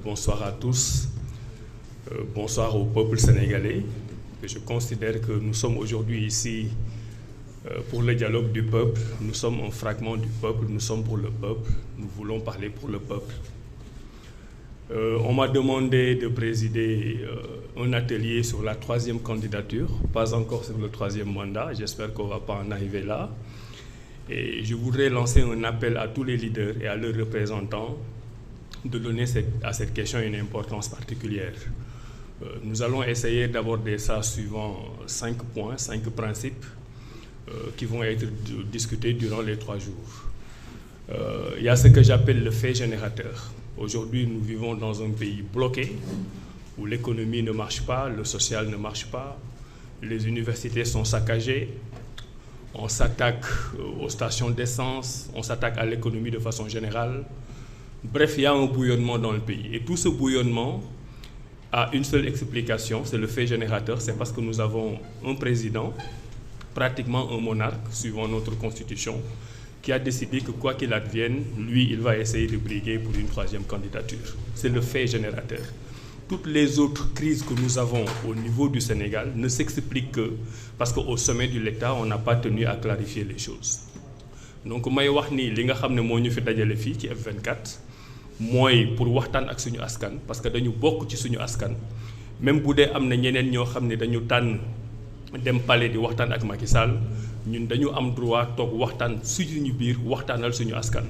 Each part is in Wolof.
Bonsoir à tous. Bonsoir au peuple sénégalais. Je considère que nous sommes aujourd'hui ici pour le dialogue du peuple. Nous sommes un fragment du peuple, nous sommes pour le peuple. Nous voulons parler pour le peuple. On m'a demandé de présider un atelier sur la 3e candidature, pas encore sur le 3e mandat. J'espère qu'on ne va pas en arriver là. Et je voudrais lancer un appel à tous les leaders et à leurs représentants de donner à cette question une importance particulière. Nous allons essayer d'aborder ça suivant 5 points, 5 principes qui vont être discutés durant les 3 jours. Il y a ce que j'appelle le fait générateur. Aujourd'hui, nous vivons dans un pays bloqué, où l'économie ne marche pas, le social ne marche pas, les universités sont saccagées, on s'attaque aux stations d'essence, on s'attaque à l'économie de façon générale. Bref, il y a un bouillonnement dans le pays. Et tout ce bouillonnement a une seule explication, c'est le fait générateur, c'est parce que nous avons un président, pratiquement un monarque, suivant notre constitution, qui a décidé que quoi qu'il advienne, lui, il va essayer de briguer pour une 3e candidature. C'est le fait générateur. Toutes les autres crises que nous avons au niveau du Sénégal ne s'expliquent que parce qu'au sommet de l'État, on n'a pas tenu à clarifier les choses. Donc, may wax ni li nga xam ne moo ñu fi dajale fii ci F24 mooy pour waxtaan ak suñu askan parce que dañu bokk ci suñu askan même bu dee am na ñeneen ñoo xam ne dañu tànn dem palais di waxtaan ak Macky Sall ñun dañu am droit toog waxtaan suñu biir waxtaanal suñu askan.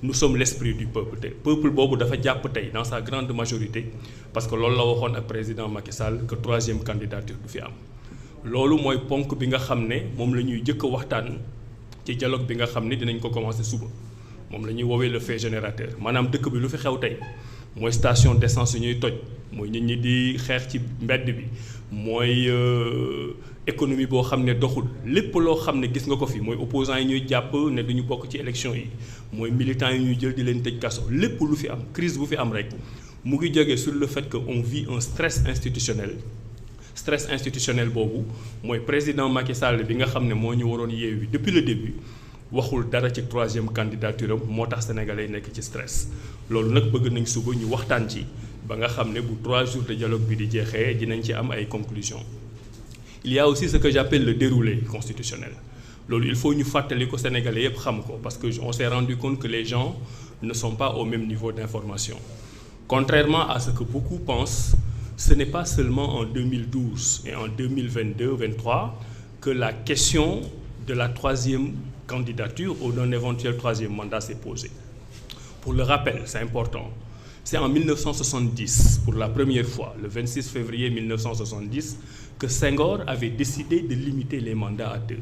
Nous sommes l'esprit du peuple te peuple boobu dafa jàpp tey dans sa grande majorité parce que loolu la waxoon ak président Macky Sall que 3e candidature du fi am. loolu mooy ponk bi nga xam ne moom la ñuy jëkk a waxtaan ci dialogue bi nga xam ne dinañ ko commencer suba moom la ñuy woowee le fait générateur maanaam dëkk bi lu fi xew tey mooy station d'essence yu ñuy toj mooy nit ñi di xeex ci mbedd bi mooy économie boo xam ne doxul lépp loo xam ne gis nga ko fi mooy opposants yi ñuy jàpp ne duñu bokk ci élection yi mooy militants yi ñuy jël di leen tëj kaso lépp lu fi am crise bu fi am rek mu ngi jógee sur le fait que on vit un stress institutionnel boobu mooy président Macky Sall bi nga xam ne moo ñu waroon yeewi depuis le début waxul dara ci 3e candidature am moo tax sénégalais nekk ci stress loolu nag bëgg nañ suba ñu waxtaan ci ba nga xam ne bu 3 jours de dialogue bi di jeexee dinañ ci am ay conclusions. Il y a aussi ce que j'appelle le déroulé constitutionnel loolu il faut ñu fàttali ko sénégalais yépp xam ko parce que on s'est rendu compte que les gens ne sont pas au même niveau d'information. Contrairement à ce que beaucoup pensent, ce n'est pas seulement en 2012 et en 2022-23 que la question de la 3e candidature ou d'un éventuel 3e mandat s'est posée. Pour le rappel, c'est important, c'est en 1970, pour la première fois, le 26 février 1970, que Senghor avait décidé de limiter les mandats à 2.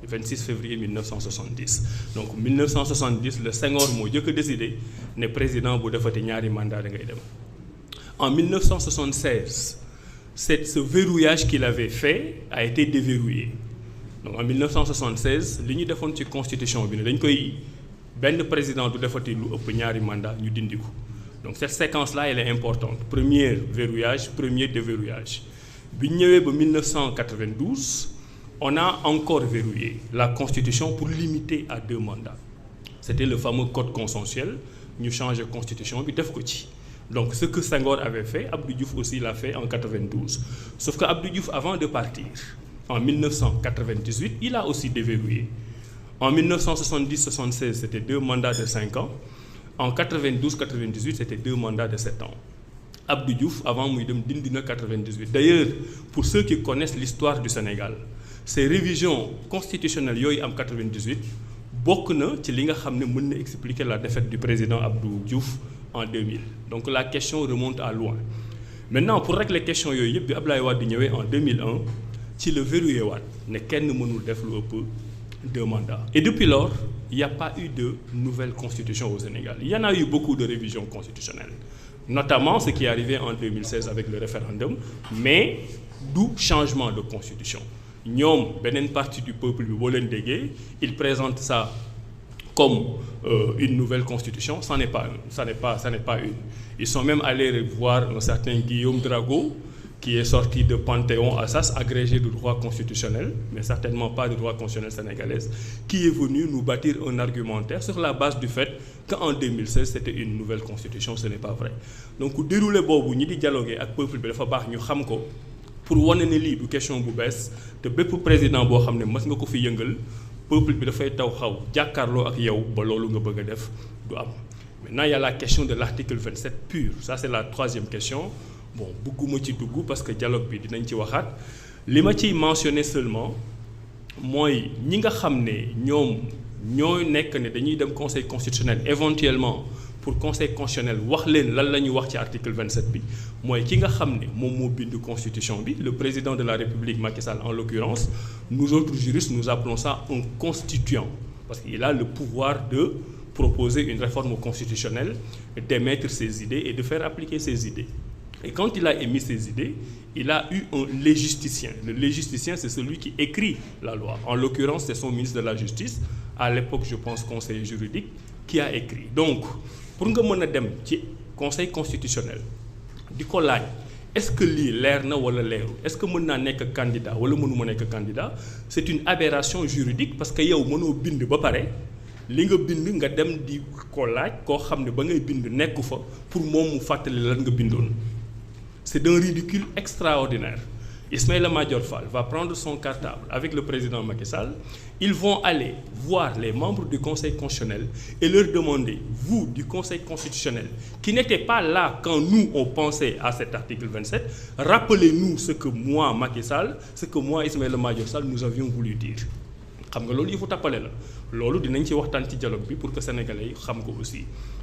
Le 26 février 1970. Donc 1970, le Senghor moo jëkk a décidé ne président bu defati ñaari mandat da ngay dem. En 1976, ce verrouillage qu'il avait fait a été déverrouillé. Donc en 1976 li ñu defoon ci constitution bi ne dañ koy benn président du defati lu ëpp ñaari mandat ñu dindi ko. Donc cette séquence-là elle est importante. Premier verrouillage, premier déverrouillage. Bi ñu ñëwee ba 1992, on a encore verrouillé la constitution pour limiter à 2 mandats. C'était le fameux code consensuel, ñu changer constitution bi def ko ci. Donc ce que Senghor avait fait, Abdou Diouf aussi l'a fait en 92. Sauf que Abdou Diouf avant de partir en 1998, il a aussi déverrouillé. En 1970-76, c'était 2 mandats de 5 ans. En 92-98, c'était 2 mandats de 7 ans. Abdou Diouf, avant muy dem dindi na 98. D'ailleurs, pour ceux qui connaissent l'histoire du Sénégal, ces révisions constitutionnelles yooyu am 98 bokk na ci li nga xam ne mën na expliquer la défaite du président Abdou Diouf en 2000. Donc la question remonte à loin. Maintenant, pour régler question yooyu yëpp bi Abdoulaye Wade di ñëwee en 2001 ci le verrouillé waat ne kenn mënul def lu ëpp 2 mandats. Et depuis lors, il n'y a pas eu de nouvelle constitution au Sénégal. Il y en a eu beaucoup de révisions constitutionnelles, notamment ce qui est arrivé en 2016 avec le référendum, mais d'où changement de constitution. Ñoom beneen partie du peuple bi boo leen déggee ils présentent ça comme une nouvelle constitution. Ça n'est pas une. Ils sont même allés voir un certain Guillaume Drago qui est sorti de Panthéon Assas, agrégé de droit constitutionnel, mais certainement pas de droit constitutionnel sénégalaise, qui est venu nous bâtir un argumentaire sur la base du fait qu'en 2016, c'était une nouvelle constitution. Ce n'est pas vrai. Donc, déroulé boobu ñi di dialoguer ak peuple bi dafa baax ñu xam ko pour wane ne lii du question bu bees te bépp président boo xam ne mës nga ko fi yëngal peuple bi dafay taw xaw jàkkaarloo ak yow ba loolu nga bëgg a def du am. Maintenant, il y a la question de l'article 27 pur. Ça, c'est la troisième question. Bon, bëgguma ci dugg parce que dialogue bi dinañ ci waxaat li ma ciy mentionner seulement mooy ñi nga xam ne ñooy nekk ne dañuy dem conseil constitutionnel éventuellement pour conseil constitutionnel wax leen lan la ñuy wax ci article 27 bi mooy ki nga xam ne moom moo bind constitution bi le président de la République Macky Sall en l'occurrence nous autres juristes nous appelons ça un constituant parce qu'il a le pouvoir de proposer une réforme constitutionnelle, d'émettre ses idées et de faire appliquer ses idées. Et quand il a émis ses idées, il a eu un légisticien. Le légisticien, c'est celui qui écrit la loi. En l'occurrence, c'est son ministre de la Justice, à l'époque, je pense, conseiller juridique, qui a écrit. Donc, pour nga mën a dem ci conseil constitutionnel di ko laaj est-ce que lii leer na wala leerul est-ce que mën naa nekk candidat wala mënuma nekk candidat c'est une aberration juridique parce que yow mënoo bind ba pare li nga bind nga dem di ko laaj koo xam ne ba ngay bind nekku fa pour moom mu fàttali lan nga bindoon. C'est d'un ridicule extraordinaire. Ismaïla Madior Fall va prendre son cartable avec le président Macky Sall. Ils vont aller voir les membres du Conseil constitutionnel et leur demander, vous du Conseil constitutionnel, qui n'étaient pas là quand nous on pensait à cet article 27, rappelez-nous ce que moi, Macky Sall, ce que moi, Ismaïla Madior Fall, nous avions voulu dire. xam nga loolu il faut tappale la loolu dinañ ci waxtaan ci dialogue bi pour que sénégalais yi xam ko aussi.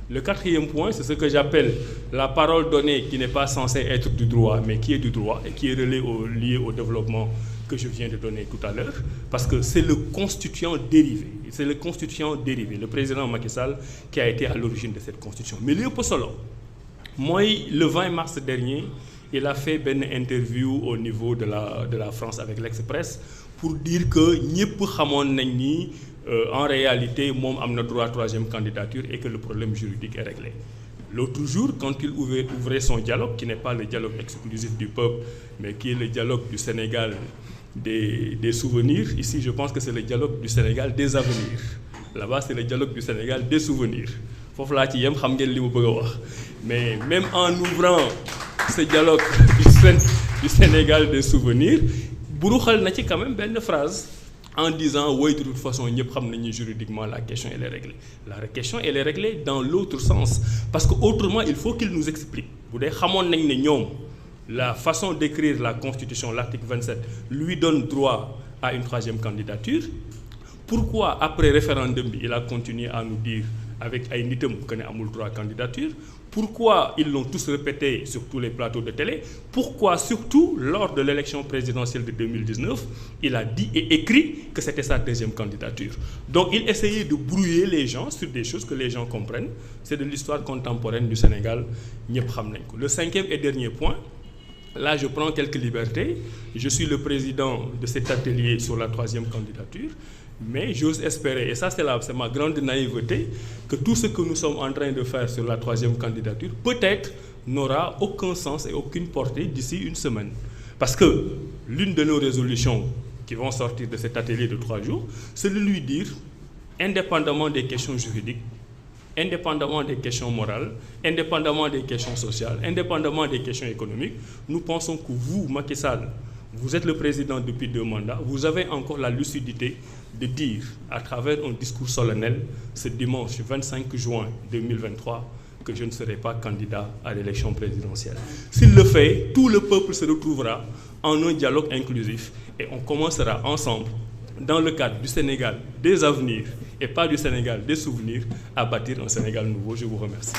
Le quatrième point, c'est ce que j'appelle la parole donnée qui n'est pas censée être du droit, mais qui est du droit et qui est lié au développement que je viens de donner tout à l'heure, parce que c'est le constituant dérivé. C'est le constituant dérivé, le président Macky Sall, qui a été à l'origine de cette constitution. Mais li ëpp solo mooy le 20 mars dernier, il a fait une interview au niveau de la France avec l'Express pour dire que ñëpp xamoon nañ ni en réalité moom am na droit troisième candidature et que le problème juridique est réglé. L'autre jour, quand il ouvrait son dialogue, qui n'est pas le dialogue exclusif du peuple, mais qui est le dialogue du Sénégal des souvenirs, ici je pense que c'est le dialogue du Sénégal des avenirs. Là-bas, c'est le dialogue du Sénégal des souvenirs. Foofu laa ci yem xam ngeen li mu bëgg a wax. Mais même en ouvrant ce dialogue du Sénégal des souvenirs, buruxal na ci quand même benn phrase en disant oui de toute façon ñëpp xam nañu juridiquement la question elle est réglée. La question elle est réglée dans l'autre sens parce que autrement il faut qu'il nous explique bu dee xamoon nañ ne ñoom la façon d'écrire la constitution l'article 27 lui donne droit à une troisième candidature. Pourquoi après référendum bi il a continué à nous dire avec ay nitam que ne amul droit candidature? Pourquoi ils l'ont tous répété sur tous les plateaux de télé? Pourquoi surtout lors de l'élection présidentielle de 2019 il a dit et écrit que c'était sa deuxième candidature? Donc il essayait de brouiller les gens sur des choses que les gens comprennent. C'est de l'histoire contemporaine du Sénégal, ñëpp xam nañ ko. Le cinquième et dernier point, là je prends quelques libertés. Je suis le président de cet atelier sur la troisième candidature. Mais j'ose espérer, et ça c'est ma grande naïveté, que tout ce que nous sommes en train de faire sur la troisième candidature, peut-être n'aura aucun sens et aucune portée d'ici une semaine. Parce que l'une de nos résolutions qui vont sortir de cet atelier de 3 jours, c'est de lui dire, indépendamment des questions juridiques, indépendamment des questions morales, indépendamment des questions sociales, indépendamment des questions économiques, nous pensons que vous, Macky Sall, vous êtes le président depuis 2 mandats, vous avez encore la lucidité de dire à travers un discours solennel ce dimanche 25 juin 2023 que je ne serai pas candidat à l'élection présidentielle. S'il le fait, tout le peuple se retrouvera en un dialogue inclusif et on commencera ensemble, dans le cadre du Sénégal des avenirs et pas du Sénégal des souvenirs, à bâtir un Sénégal nouveau. Je vous remercie.